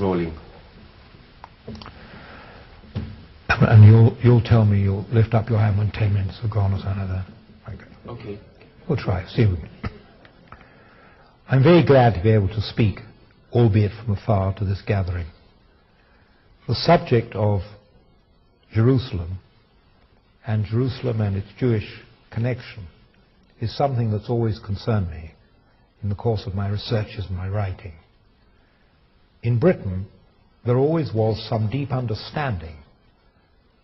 Rolling. And you'll tell me, you'll lift up your hand when 10 minutes have gone or something like that. Okay. We'll try. See. I'm very glad to be able to speak, albeit from afar, to this gathering. The subject of Jerusalem and its Jewish connection is something that's always concerned me in the course of my researches and my writing. In Britain, there always was some deep understanding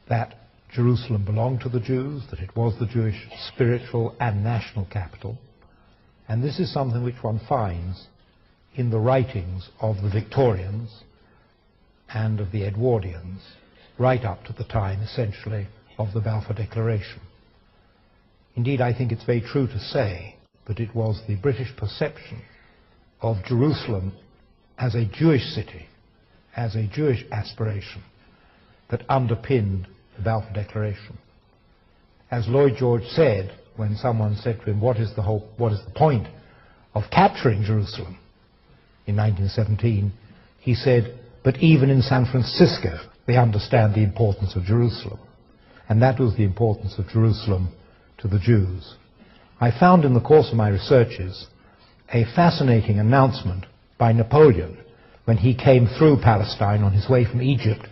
that Jerusalem belonged to the Jews, that it was the Jewish spiritual and national capital, and this is something which one finds in the writings of the Victorians and of the Edwardians, right up to the time, essentially, of the Balfour Declaration. Indeed, I think it's very true to say that it was the British perception of Jerusalem as a Jewish city, as a Jewish aspiration, that underpinned the Balfour Declaration. As Lloyd George said, when someone said to him, what is the point of capturing Jerusalem in 1917, he said, but even in San Francisco they understand the importance of Jerusalem. And that was the importance of Jerusalem to the Jews. I found in the course of my researches a fascinating announcement by Napoleon when he came through Palestine on his way from Egypt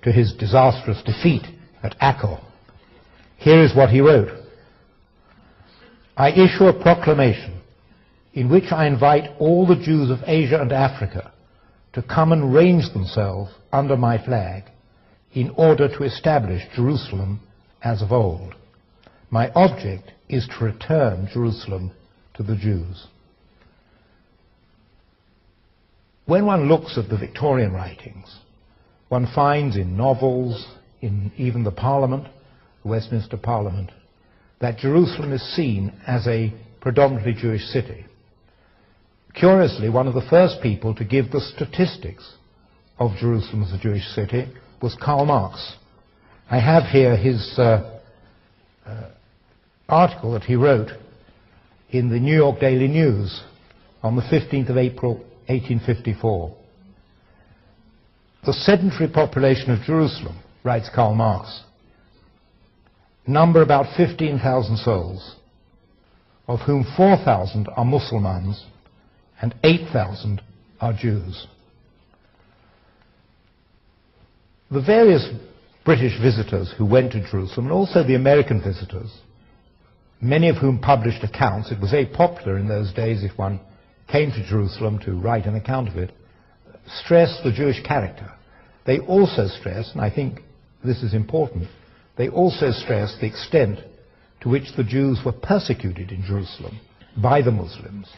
to his disastrous defeat at Acre. Here is what he wrote. I issue a proclamation in which I invite all the Jews of Asia and Africa to come and range themselves under my flag in order to establish Jerusalem as of old. My object is to return Jerusalem to the Jews. When one looks at the Victorian writings, one finds in novels, in even the Parliament, the Westminster Parliament, that Jerusalem is seen as a predominantly Jewish city. Curiously, one of the first people to give the statistics of Jerusalem as a Jewish city was Karl Marx. I have here his article that he wrote in the New York Daily News on the 15th of April, 1854. The sedentary population of Jerusalem, writes Karl Marx, number about 15,000 souls, of whom 4,000 are Mussulmans and 8,000 are Jews. The various British visitors who went to Jerusalem, and also the American visitors, many of whom published accounts, it was very popular in those days if one came to Jerusalem to write an account of it, stressed the Jewish character. They also stressed, and I think this is important, they also stressed the extent to which the Jews were persecuted in Jerusalem by the Muslims.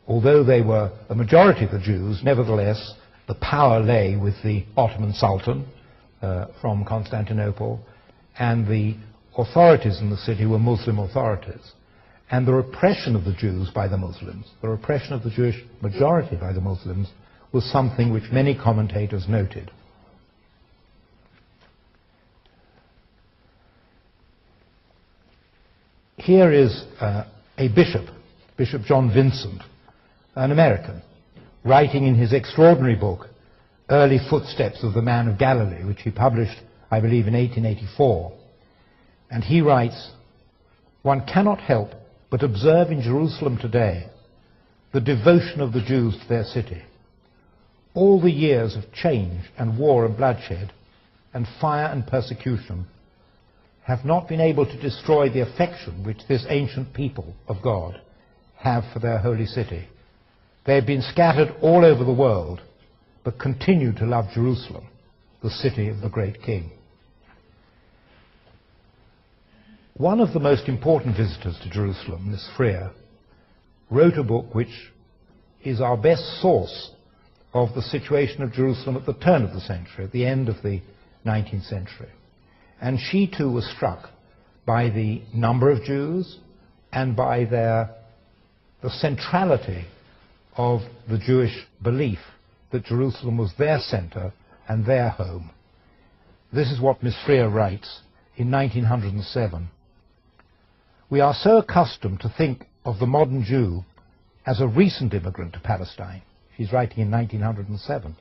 Although they were a majority of the Jews, nevertheless, the power lay with the Ottoman Sultan from Constantinople, and the authorities in the city were Muslim authorities. And the repression of the Jews by the Muslims, the repression of the Jewish majority by the Muslims, was something which many commentators noted. Here is a bishop, Bishop John Vincent, an American, writing in his extraordinary book, Early Footsteps of the Man of Galilee, which he published, I believe, in 1884. And he writes, one cannot help but observe in Jerusalem today the devotion of the Jews to their city. All the years of change and war and bloodshed and fire and persecution have not been able to destroy the affection which this ancient people of God have for their holy city. They have been scattered all over the world, but continue to love Jerusalem, the city of the great King. One of the most important visitors to Jerusalem, Miss Freer, wrote a book which is our best source of the situation of Jerusalem at the turn of the century, at the end of the 19th century. And she too was struck by the number of Jews and by the centrality of the Jewish belief that Jerusalem was their center and their home. This is what Miss Freer writes in 1907. We are so accustomed to think of the modern Jew as a recent immigrant to Palestine. She's writing in 1907.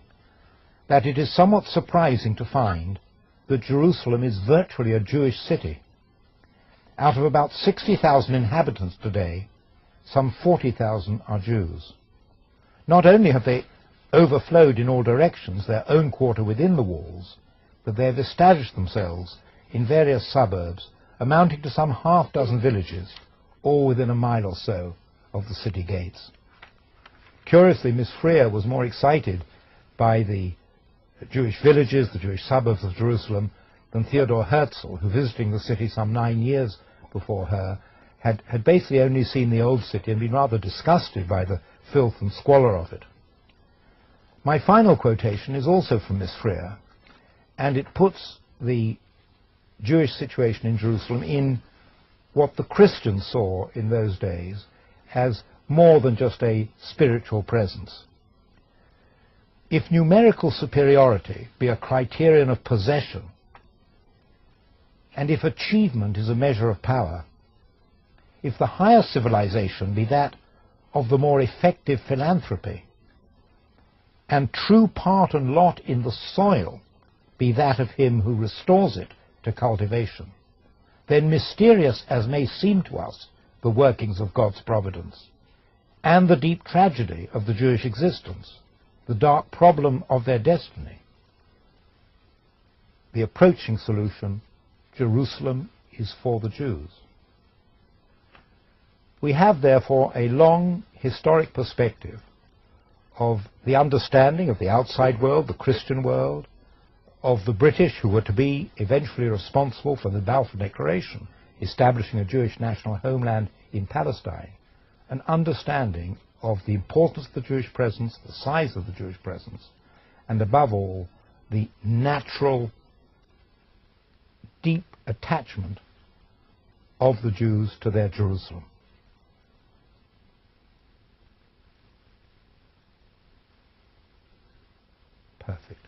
that it is somewhat surprising to find that Jerusalem is virtually a Jewish city. Out of about 60,000 inhabitants today, some 40,000 are Jews. Not only have they overflowed in all directions their own quarter within the walls, but they have established themselves in various suburbs amounting to some half-dozen villages, all within a mile or so of the city gates. Curiously, Miss Freer was more excited by the Jewish villages, the Jewish suburbs of Jerusalem, than Theodor Herzl, who, visiting the city some 9 years before her, had basically only seen the old city and been rather disgusted by the filth and squalor of it. My final quotation is also from Miss Freer, and it puts the Jewish situation in Jerusalem in what the Christians saw in those days as more than just a spiritual presence. If numerical superiority be a criterion of possession, and if achievement is a measure of power, if the higher civilization be that of the more effective philanthropy, and true part and lot in the soil be that of him who restores it to cultivation, then mysterious as may seem to us the workings of God's providence, and the deep tragedy of the Jewish existence, the dark problem of their destiny, the approaching solution, Jerusalem is for the Jews. We have therefore a long historic perspective of the understanding of the outside world, the Christian world, of the British, who were to be eventually responsible for the Balfour Declaration, establishing a Jewish national homeland in Palestine, an understanding of the importance of the Jewish presence, the size of the Jewish presence, and above all, the natural, deep attachment of the Jews to their Jerusalem. Perfect.